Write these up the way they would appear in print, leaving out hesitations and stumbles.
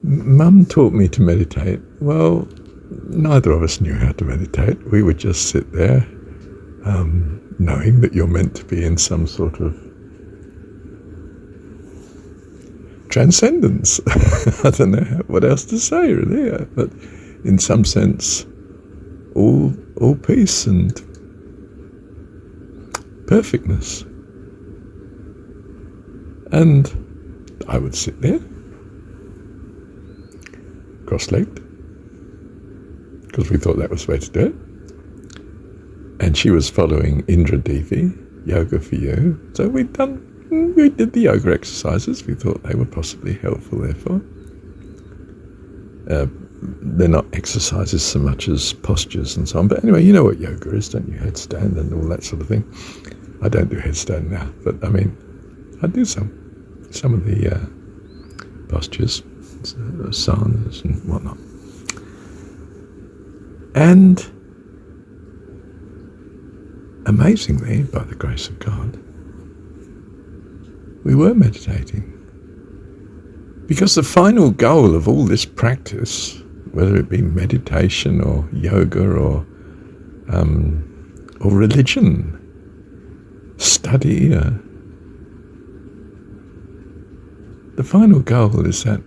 Mum taught me to meditate. Well, neither of us knew how to meditate. We would just sit there, knowing that you're meant to be in some sort of transcendence. I don't know what else to say, really, but in some sense, all peace and perfectness. And I would sit there, cross-legged, because we thought that was the way to do it. And she was following integritee, yoga for you. So we did the yoga exercises. We thought they were possibly helpful, therefore. They're not exercises so much as postures and so on. But anyway, you know what yoga is, don't you? Headstand and all that sort of thing. I don't do headstand now, but I mean, I do some of the postures, asanas and whatnot. And amazingly, by the grace of God, we were meditating. Because the final goal of all this practice, whether it be meditation or yoga or religion, study, the final goal is that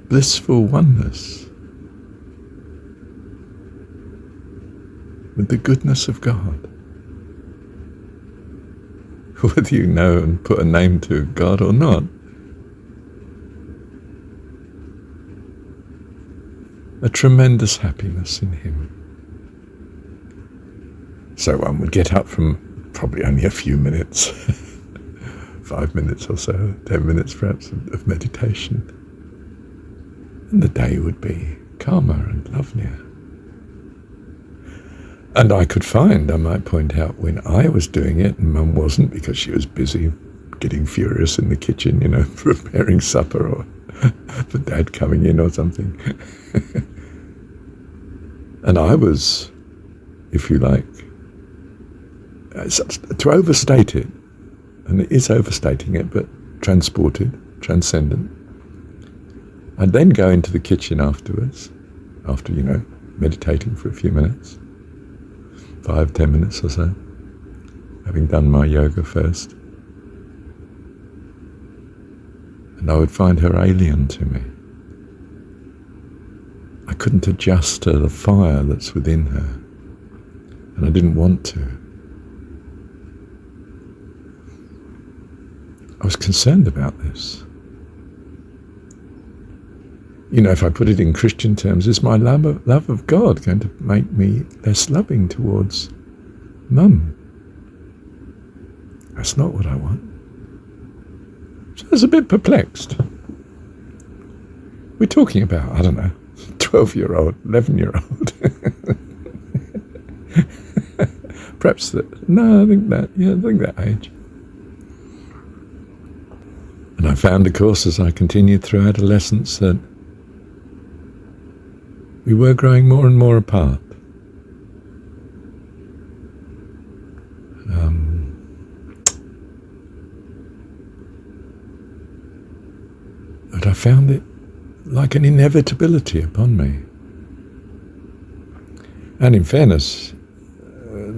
blissful oneness with the goodness of God. Whether you know and put a name to God or not, a tremendous happiness in Him. So one would get up from probably only a few minutes, 5 minutes or so, 10 minutes perhaps of meditation, and the day would be calmer and lovelier. And I might point out, when I was doing it and Mum wasn't, because she was busy getting furious in the kitchen, preparing supper or for Dad coming in or something. And I was, if you like, to overstate it, and it is overstating it, but transported, transcendent. I'd then go into the kitchen afterwards, after, meditating for a few minutes, 5-10 minutes or so, having done my yoga first. And I would find her alien to me. I couldn't adjust to the fire that's within her, and I didn't want to. I was concerned about this. If I put it in Christian terms, is my love of God going to make me less loving towards Mum? That's not what I want. So I was a bit perplexed. We're talking about, I don't know, 12-year-old, 11-year-old. Perhaps that, no, I think that age. And I found, of course, as I continued through adolescence, that we were growing more and more apart. But I found it like an inevitability upon me. And in fairness,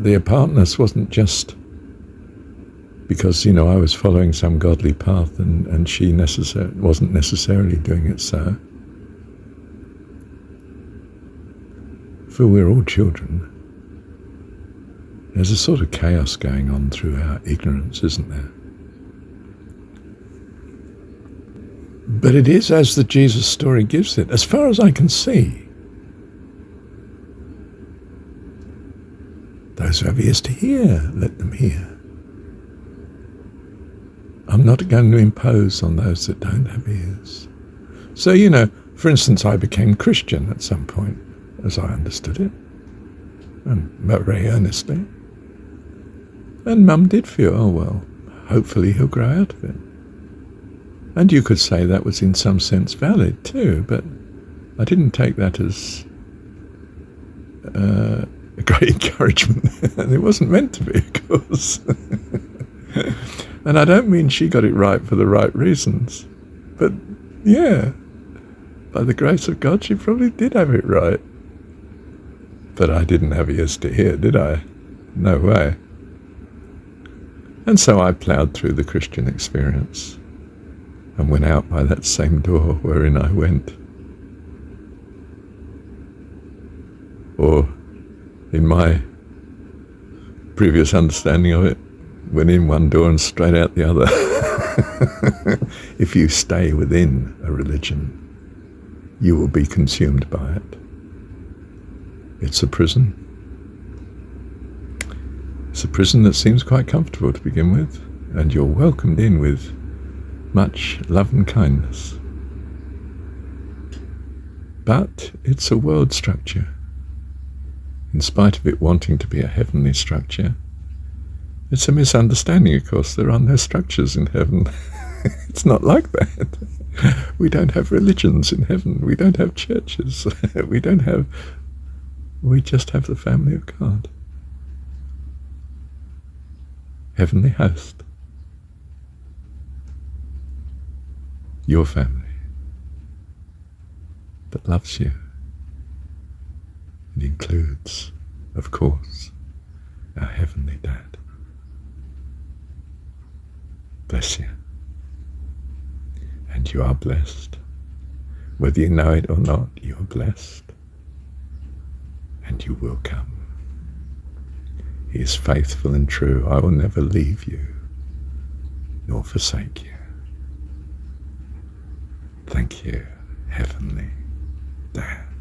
the apartness wasn't just because, I was following some godly path and she wasn't necessarily doing it so. For we're all children. There's a sort of chaos going on through our ignorance, isn't there? But it is as the Jesus story gives it, as far as I can see. Those who have ears to hear, let them hear. I'm not going to impose on those that don't have ears. So, for instance, I became Christian at some point, as I understood it, and very earnestly. And Mum did feel, oh well, hopefully he'll grow out of it. And you could say that was in some sense valid too, but I didn't take that as a great encouragement. And it wasn't meant to be, of course. And I don't mean she got it right for the right reasons. But yeah, by the grace of God, she probably did have it right. But I didn't have ears to hear, did I? No way. And so I ploughed through the Christian experience and went out by that same door wherein I went. Or, in my previous understanding of it, went in one door and straight out the other. If you stay within a religion, you will be consumed by it. It's a prison. It's a prison that seems quite comfortable to begin with, and you're welcomed in with much love and kindness. But it's a world structure. In spite of it wanting to be a heavenly structure, it's a misunderstanding, of course. There are no structures in heaven. It's not like that. We don't have religions in heaven. We don't have churches. We just have the family of God. Heavenly host. Your family that loves you. It includes, of course, our Heavenly Dad. Bless you. And you are blessed. Whether you know it or not, you are blessed. And you will come. He is faithful and true. I will never leave you, nor forsake you. Thank you, Heavenly Dad.